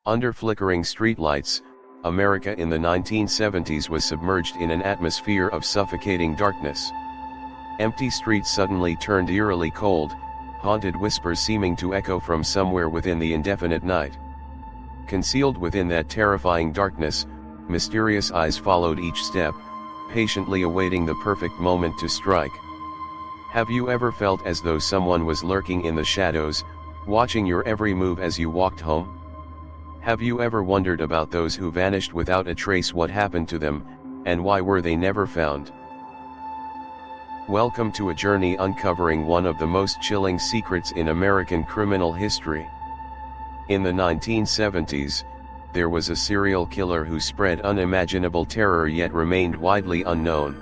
Under flickering streetlights, America in the 1970s was submerged in an atmosphere of suffocating darkness. Empty streets suddenly turned eerily cold, haunted whispers seeming to echo from somewhere within the indefinite night. Concealed within that terrifying darkness, mysterious eyes followed each step, patiently awaiting the perfect moment to strike. Have you ever felt as though someone was lurking in the shadows, watching your every move as you walked home? Have you ever wondered about those who vanished without a trace? What happened to them, and why were they never found? Welcome to a journey uncovering one of the most chilling secrets in American criminal history. In the 1970s, there was a serial killer who spread unimaginable terror yet remained widely unknown.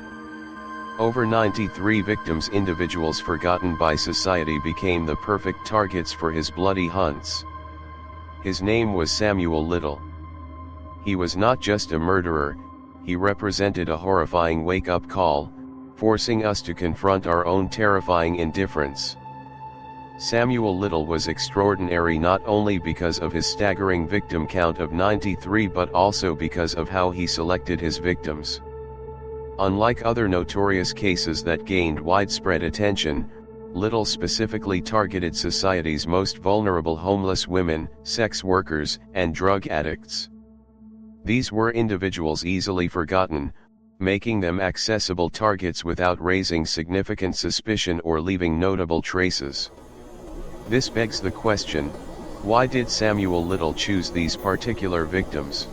Over 93 victims, individuals forgotten by society, became the perfect targets for his bloody hunts. His name was Samuel Little. He was not just a murderer, he represented a horrifying wake-up call, forcing us to confront our own terrifying indifference. Samuel Little was extraordinary not only because of his staggering victim count of 93 but also because of how he selected his victims. Unlike other notorious cases that gained widespread attention, Little specifically targeted society's most vulnerable: homeless women, sex workers, and drug addicts. These were individuals easily forgotten, making them accessible targets without raising significant suspicion or leaving notable traces. This begs the question, why did Samuel Little choose these particular victims?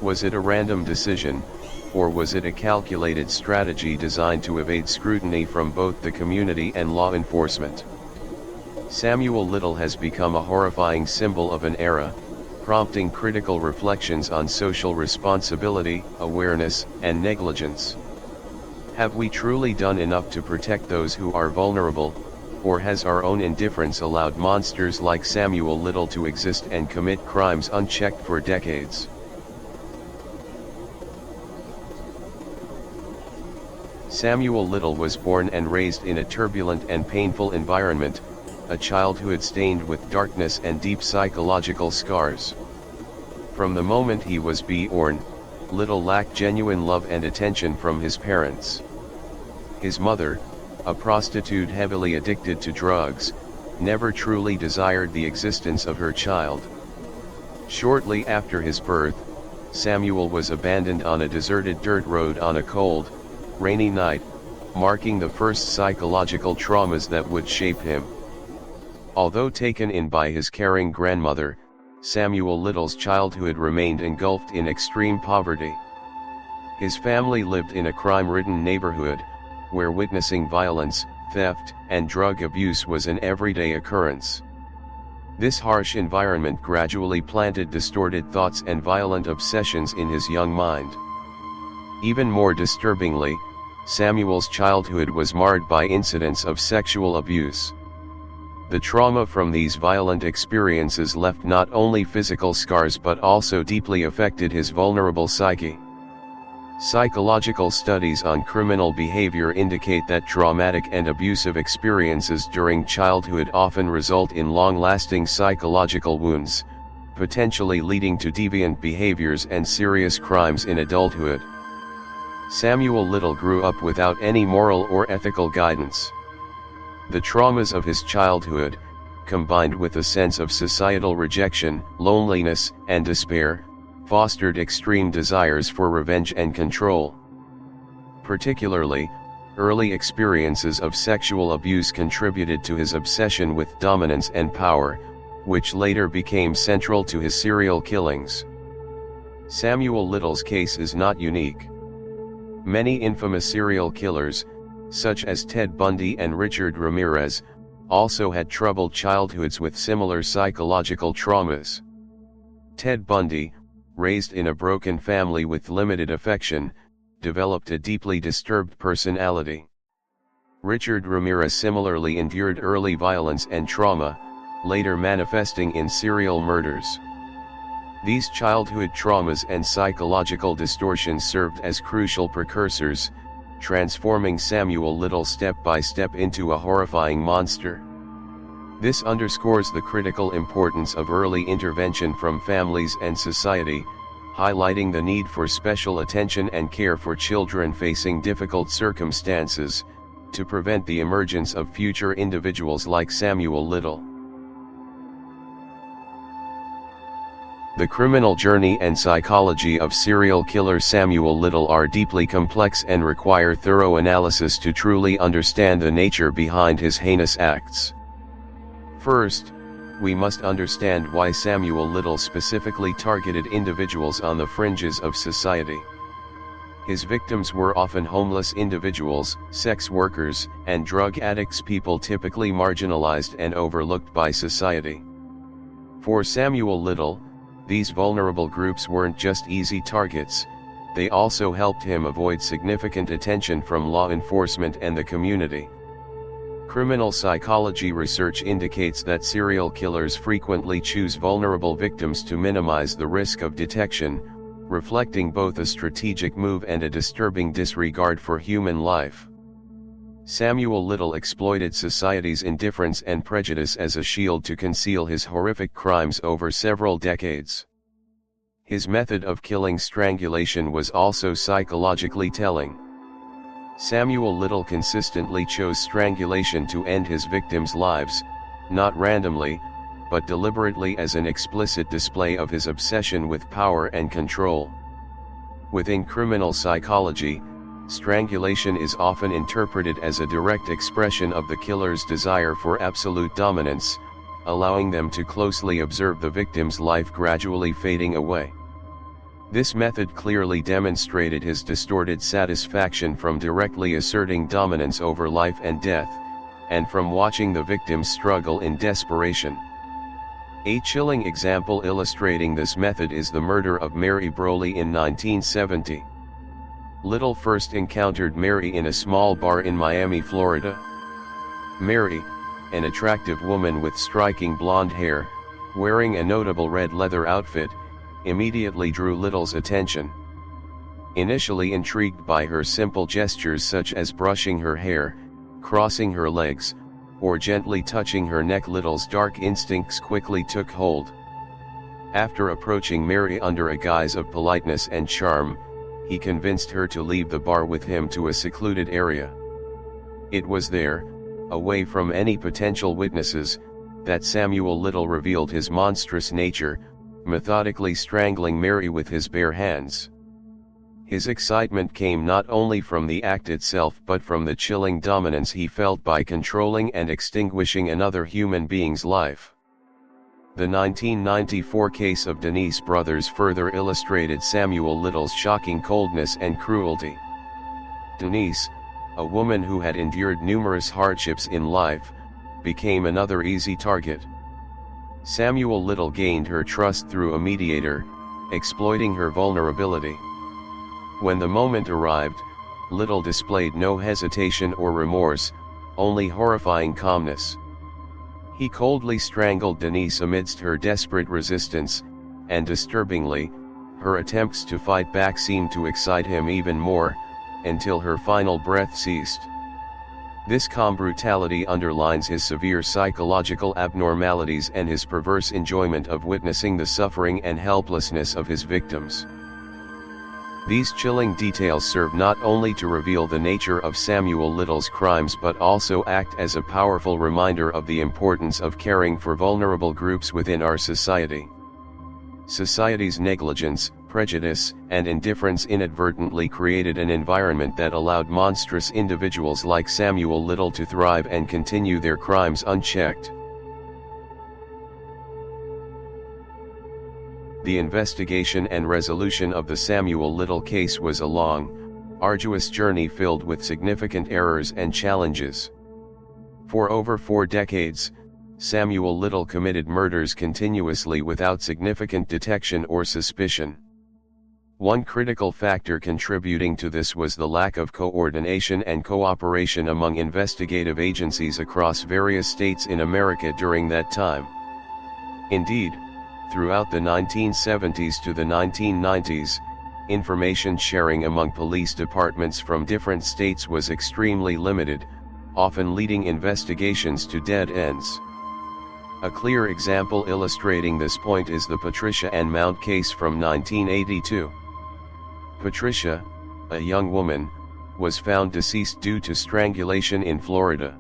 Was it a random decision, or was it a calculated strategy designed to evade scrutiny from both the community and law enforcement? Samuel Little has become a horrifying symbol of an era, prompting critical reflections on social responsibility, awareness, and negligence. Have we truly done enough to protect those who are vulnerable, or has our own indifference allowed monsters like Samuel Little to exist and commit crimes unchecked for decades? Samuel Little was born and raised in a turbulent and painful environment, a childhood stained with darkness and deep psychological scars. From the moment he was born, Little lacked genuine love and attention from his parents. His mother, a prostitute heavily addicted to drugs, never truly desired the existence of her child. Shortly after his birth, Samuel was abandoned on a deserted dirt road on a cold, rainy night, marking the first psychological traumas that would shape him. Although taken in by his caring grandmother, Samuel Little's childhood remained engulfed in extreme poverty. His family lived in a crime-ridden neighborhood, where witnessing violence, theft, and drug abuse was an everyday occurrence. This harsh environment gradually planted distorted thoughts and violent obsessions in his young mind. Even more disturbingly, Samuel's childhood was marred by incidents of sexual abuse. The trauma from these violent experiences left not only physical scars but also deeply affected his vulnerable psyche. Psychological studies on criminal behavior indicate that traumatic and abusive experiences during childhood often result in long-lasting psychological wounds, potentially leading to deviant behaviors and serious crimes in adulthood. Samuel Little grew up without any moral or ethical guidance. The traumas of his childhood, combined with a sense of societal rejection, loneliness, and despair, fostered extreme desires for revenge and control. Particularly, early experiences of sexual abuse contributed to his obsession with dominance and power, which later became central to his serial killings. Samuel Little's case is not unique. Many infamous serial killers, such as Ted Bundy and Richard Ramirez, also had troubled childhoods with similar psychological traumas. Ted Bundy, raised in a broken family with limited affection, developed a deeply disturbed personality. Richard Ramirez similarly endured early violence and trauma, later manifesting in serial murders. These childhood traumas and psychological distortions served as crucial precursors, transforming Samuel Little step by step into a horrifying monster. This underscores the critical importance of early intervention from families and society, highlighting the need for special attention and care for children facing difficult circumstances, to prevent the emergence of future individuals like Samuel Little. The criminal journey and psychology of serial killer Samuel Little are deeply complex and require thorough analysis to truly understand the nature behind his heinous acts. First, we must understand why Samuel Little specifically targeted individuals on the fringes of society. His victims were often homeless individuals, sex workers, and drug addicts, people typically marginalized and overlooked by society. For Samuel Little, these vulnerable groups weren't just easy targets, they also helped him avoid significant attention from law enforcement and the community. Criminal psychology research indicates that serial killers frequently choose vulnerable victims to minimize the risk of detection, reflecting both a strategic move and a disturbing disregard for human life. Samuel Little exploited society's indifference and prejudice as a shield to conceal his horrific crimes over several decades. His method of killing, strangulation, was also psychologically telling. Samuel Little consistently chose strangulation to end his victims' lives, not randomly, but deliberately, as an explicit display of his obsession with power and control. Within criminal psychology, strangulation is often interpreted as a direct expression of the killer's desire for absolute dominance, allowing them to closely observe the victim's life gradually fading away. This method clearly demonstrated his distorted satisfaction from directly asserting dominance over life and death, and from watching the victims struggle in desperation. A chilling example illustrating this method is the murder of Mary Broley in 1970. Little first encountered Mary in a small bar in Miami, Florida. Mary, an attractive woman with striking blonde hair, wearing a notable red leather outfit, immediately drew Little's attention. Initially intrigued by her simple gestures such as brushing her hair, crossing her legs, or gently touching her neck, Little's dark instincts quickly took hold. After approaching Mary under a guise of politeness and charm, he convinced her to leave the bar with him to a secluded area. It was there, away from any potential witnesses, that Samuel Little revealed his monstrous nature, methodically strangling Mary with his bare hands. His excitement came not only from the act itself but from the chilling dominance he felt by controlling and extinguishing another human being's life. The 1994 case of Denise Brothers further illustrated Samuel Little's shocking coldness and cruelty. Denise, a woman who had endured numerous hardships in life, became another easy target. Samuel Little gained her trust through a mediator, exploiting her vulnerability. When the moment arrived, Little displayed no hesitation or remorse, only horrifying calmness. He coldly strangled Denise amidst her desperate resistance, and disturbingly, her attempts to fight back seemed to excite him even more, until her final breath ceased. This calm brutality underlines his severe psychological abnormalities and his perverse enjoyment of witnessing the suffering and helplessness of his victims. These chilling details serve not only to reveal the nature of Samuel Little's crimes but also act as a powerful reminder of the importance of caring for vulnerable groups within our society. Society's negligence, prejudice, and indifference inadvertently created an environment that allowed monstrous individuals like Samuel Little to thrive and continue their crimes unchecked. The investigation and resolution of the Samuel Little case was a long, arduous journey filled with significant errors and challenges. For over 4 decades, Samuel Little committed murders continuously without significant detection or suspicion. One critical factor contributing to this was the lack of coordination and cooperation among investigative agencies across various states in America during that time. Indeed, throughout the 1970s to the 1990s, information sharing among police departments from different states was extremely limited, often leading investigations to dead ends. A clear example illustrating this point is the Patricia and Mount case from 1982. Patricia, a young woman, was found deceased due to strangulation in Florida.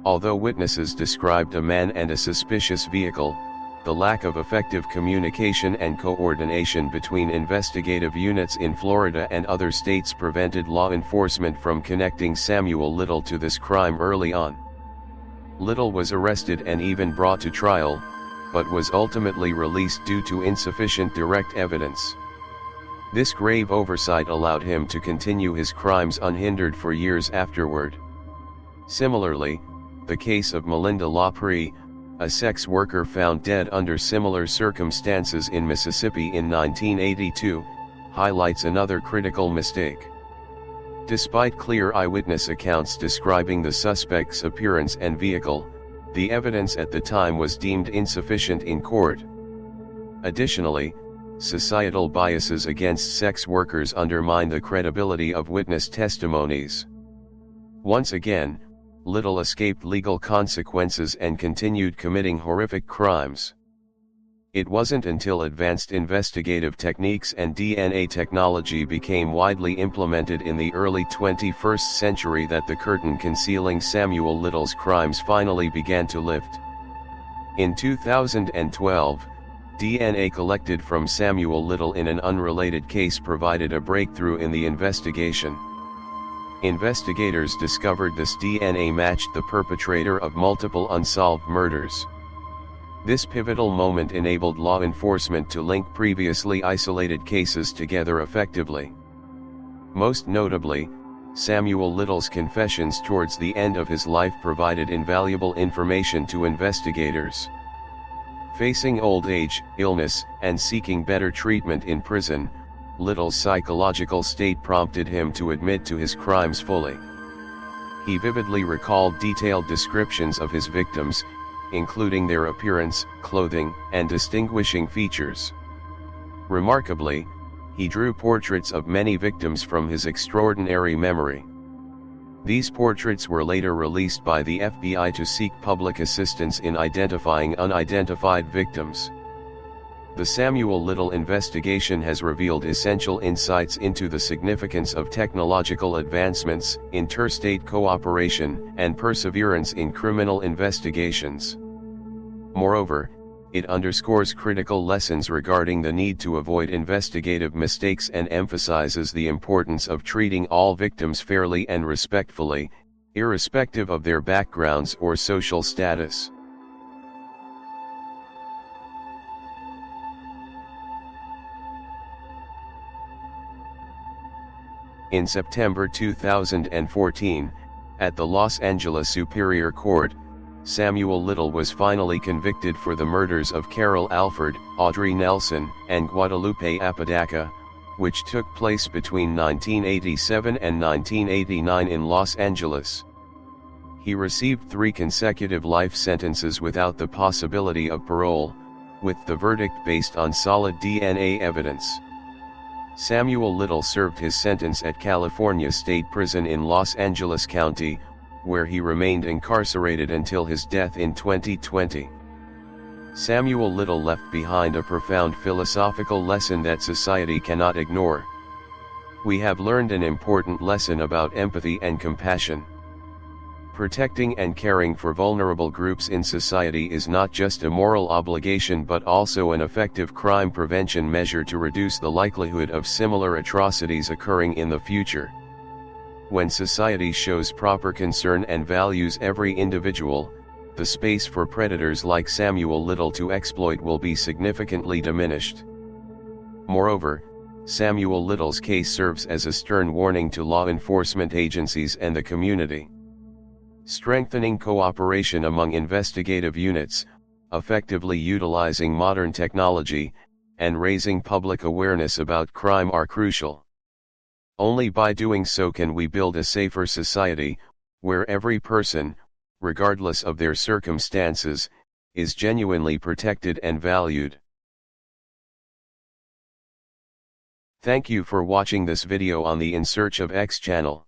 Although witnesses described a man and a suspicious vehicle, the lack of effective communication and coordination between investigative units in Florida and other states prevented law enforcement from connecting Samuel Little to this crime early on. Little was arrested and even brought to trial, but was ultimately released due to insufficient direct evidence. This grave oversight allowed him to continue his crimes unhindered for years afterward. Similarly, the case of Melinda LaPree, a sex worker found dead under similar circumstances in Mississippi in 1982, highlights another critical mistake. Despite clear eyewitness accounts describing the suspect's appearance and vehicle, the evidence at the time was deemed insufficient in court. Additionally, societal biases against sex workers undermine the credibility of witness testimonies. Once again, Little escaped legal consequences and continued committing horrific crimes. It wasn't until advanced investigative techniques and DNA technology became widely implemented in the early 21st century that the curtain concealing Samuel Little's crimes finally began to lift. In 2012, DNA collected from Samuel Little in an unrelated case provided a breakthrough in the investigation. Investigators discovered this DNA matched the perpetrator of multiple unsolved murders. This pivotal moment enabled law enforcement to link previously isolated cases together effectively. Most notably, Samuel Little's confessions towards the end of his life provided invaluable information to investigators. Facing old age, illness, and seeking better treatment in prison, Little's psychological state prompted him to admit to his crimes fully. He vividly recalled detailed descriptions of his victims, including their appearance, clothing, and distinguishing features. Remarkably, he drew portraits of many victims from his extraordinary memory. These portraits were later released by the FBI to seek public assistance in identifying unidentified victims. The Samuel Little investigation has revealed essential insights into the significance of technological advancements, interstate cooperation, and perseverance in criminal investigations. Moreover, it underscores critical lessons regarding the need to avoid investigative mistakes and emphasizes the importance of treating all victims fairly and respectfully, irrespective of their backgrounds or social status. In September 2014, at the Los Angeles Superior Court, Samuel Little was finally convicted for the murders of Carol Alford, Audrey Nelson, and Guadalupe Apodaca, which took place between 1987 and 1989 in Los Angeles. He received 3 consecutive life sentences without the possibility of parole, with the verdict based on solid DNA evidence. Samuel Little served his sentence at California State Prison in Los Angeles County, where he remained incarcerated until his death in 2020. Samuel Little left behind a profound philosophical lesson that society cannot ignore. We have learned an important lesson about empathy and compassion. Protecting and caring for vulnerable groups in society is not just a moral obligation but also an effective crime prevention measure to reduce the likelihood of similar atrocities occurring in the future. When society shows proper concern and values every individual, the space for predators like Samuel Little to exploit will be significantly diminished. Moreover, Samuel Little's case serves as a stern warning to law enforcement agencies and the community. Strengthening cooperation among investigative units, effectively utilizing modern technology, and raising public awareness about crime are crucial. Only by doing so can we build a safer society, where every person, regardless of their circumstances, is genuinely protected and valued. Thank you for watching this video on the In Search of X channel.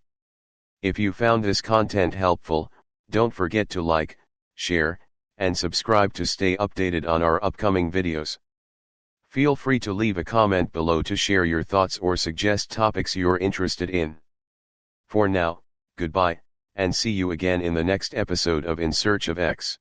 If you found this content helpful, don't forget to like, share, and subscribe to stay updated on our upcoming videos. Feel free to leave a comment below to share your thoughts or suggest topics you're interested in. For now, goodbye, and see you again in the next episode of In Search of X.